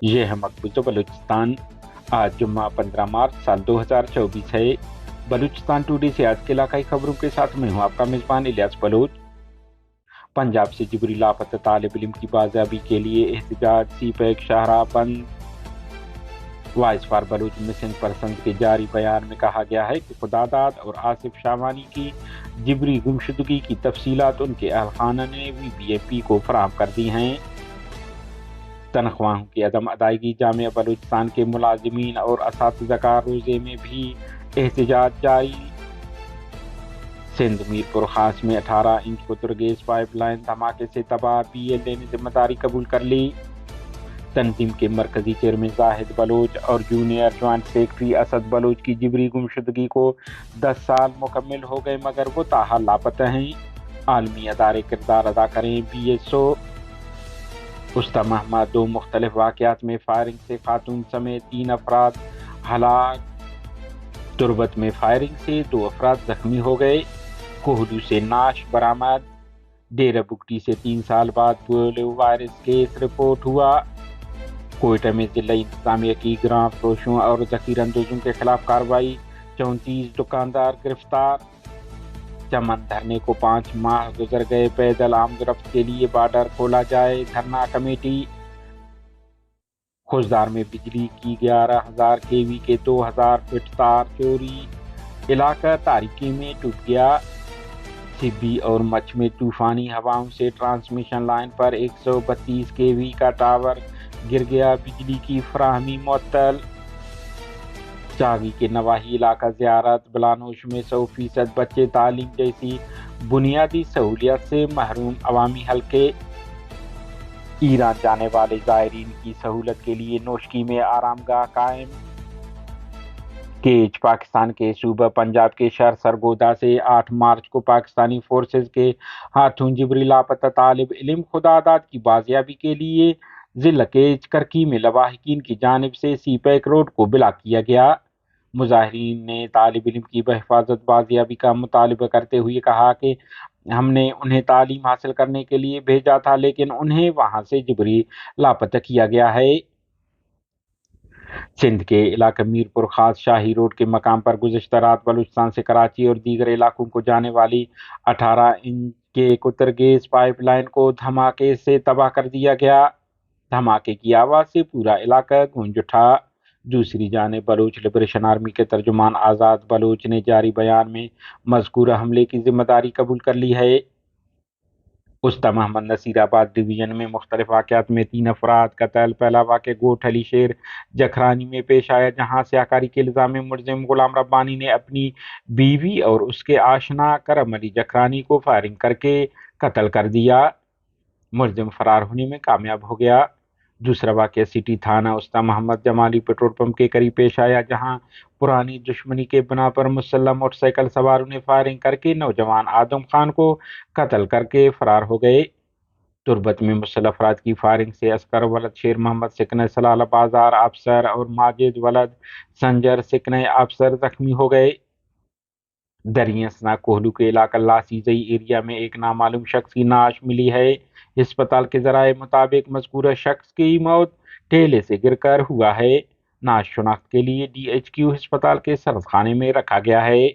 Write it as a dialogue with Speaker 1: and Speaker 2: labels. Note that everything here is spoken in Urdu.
Speaker 1: یہ ہے مقبوضہ بلوچستان۔ آج جمعہ 15 مارچ سال 2024 ہے۔ بلوچستان ٹوڈے سے آج کے علاقائی خبروں کے ساتھ میں ہوں آپ کا میزبان الیاس بلوچ۔ پنجاب سے جبری لاپتہ طالب علم کی بازیابی کے لیے احتجاج، سی پیک شاہراہ بند۔ Voice for Baloch missing persons کے جاری بیان میں کہا گیا ہے کہ خدا داد اور آصف شاوانی کی جبری گمشدگی کی تفصیلات ان کے اہل خانہ نے VPMP کو فراہم کر دی ہیں۔ تنخواہوں کی عدم ادائیگی، جامعہ بلوچستان کے ملازمین اور اساتذہ کا روزے میں بھی احتجاج جاری۔ سندھ میرپور خاص میں 18 انچ قطر گیس پائپ لائن دھماکے سے تباہ، PLA نے ذمہ داری قبول کر لی۔ تنظیم کے مرکزی چیئرمین زاہد بلوچ اور junior joint secretary Asad Baloch کی جبری گمشدگی کو 10 سال مکمل ہو گئے مگر وہ تاحال لاپتہ ہیں۔ عالمی ادارے کردار ادا کریں۔ BSO وسطی مہمہ 2 مختلف واقعات میں فائرنگ سے خاتون سمیت 3 افراد ہلاک۔ تربت میں فائرنگ سے 2 افراد زخمی ہو گئے۔ کوہلو سے نعش برآمد۔ ڈیرہ بگٹی سے 3 سال بعد پولیو وائرس کیس رپورٹ ہوا۔ کوئٹہ میں ضلعی انتظامیہ کی گراں فروشوں اور ذخیرہ اندوزوں کے خلاف کارروائی، 34 دکاندار گرفتار۔ چمن دھرنے کو 5 ماہ گزر گئے، پیدل آمد و رفت کے لیے بارڈر کھولا جائے، دھرنا کمیٹی۔ خوزدار میں بجلی کی 11,000 kV کے 2,000 فٹ تار چوری، علاقہ تاریکی میں ٹوٹ گیا۔ سبی اور مچھ میں طوفانی ہواؤں سے ٹرانسمیشن لائن پر 132 kV کا ٹاور گر گیا، بجلی کی فراہمی معطل۔ چاوی کے نواحی علاقہ زیارت، بلانوش میں 100% بچے تعلیم جیسی بنیادی سہولیات سے محروم، عوامی حلقے۔ ایران جانے والے زائرین کی سہولت کے لیے نوشکی میں آرام گاہ قائم۔ کیچ پاکستان کے صوبہ پنجاب کے شہر سرگودا سے 8 مارچ کو پاکستانی فورسز کے ہاتھوں جبری لاپتہ طالب علم خدا داد کی بازیابی کے لیے ضلع کیچ کرکی میں لواحقین کی جانب سے سی پیک روڈ کو بلاک کیا گیا۔ مظاہرین نے طالب علم کی بحفاظت بازیابی کا مطالبہ کرتے ہوئے کہا کہ ہم نے انہیں تعلیم حاصل کرنے کے لیے بھیجا تھا لیکن انہیں وہاں سے جبری لاپتہ کیا گیا ہے۔ سندھ کے علاقہ میرپور خاص شاہی روڈ کے مقام پر گزشتہ رات بلوچستان سے کراچی اور دیگر علاقوں کو جانے والی 18 انچ کے قطر گیس پائپ لائن کو دھماکے سے تباہ کر دیا گیا۔ دھماکے کی آواز سے پورا علاقہ گونج اٹھا۔ دوسری جانب بلوچ لبریشن آرمی کے ترجمان آزاد بلوچ نے جاری بیان میں مذکورہ حملے کی ذمہ داری قبول کر لی ہے۔ وسطی محمد نصیر آباد ڈویژن میں مختلف واقعات میں 3 افراد قتل۔ پہلا واقعہ گوٹھ علی شیر جکھرانی میں پیش آیا جہاں سیاکاری کے الزام میں ملزم غلام ربانی نے اپنی بیوی اور اس کے آشنا کرم علی جکھرانی کو فائرنگ کر کے قتل کر دیا۔ ملزم فرار ہونے میں کامیاب ہو گیا۔ دوسرا واقعہ سٹی تھانہ وسطی محمد جمالی پیٹرول پمپ کے قریب پیش آیا جہاں پرانی دشمنی کے بنا پر مسلح موٹر سائیکل سواروں نے فائرنگ کر کے نوجوان آدم خان کو قتل کر کے فرار ہو گئے۔ تربت میں مسلح افراد کی فائرنگ سے اسکر ولد شیر محمد سکنہ سلالہ بازار افسر اور ماجد ولد سنجر سکنہ افسر زخمی ہو گئے۔ دریاسنا کوہلو کے علاقہ لاسی زئی ایریا میں ایک نامعلوم شخص کی نعش ملی ہے۔ ہسپتال کے ذرائع مطابق مذکورہ شخص کی موت ٹھیلے سے گر کر ہوا ہے۔ نعش شناخت کے لیے DHQ ہسپتال کے سرد خانے میں رکھا گیا ہے۔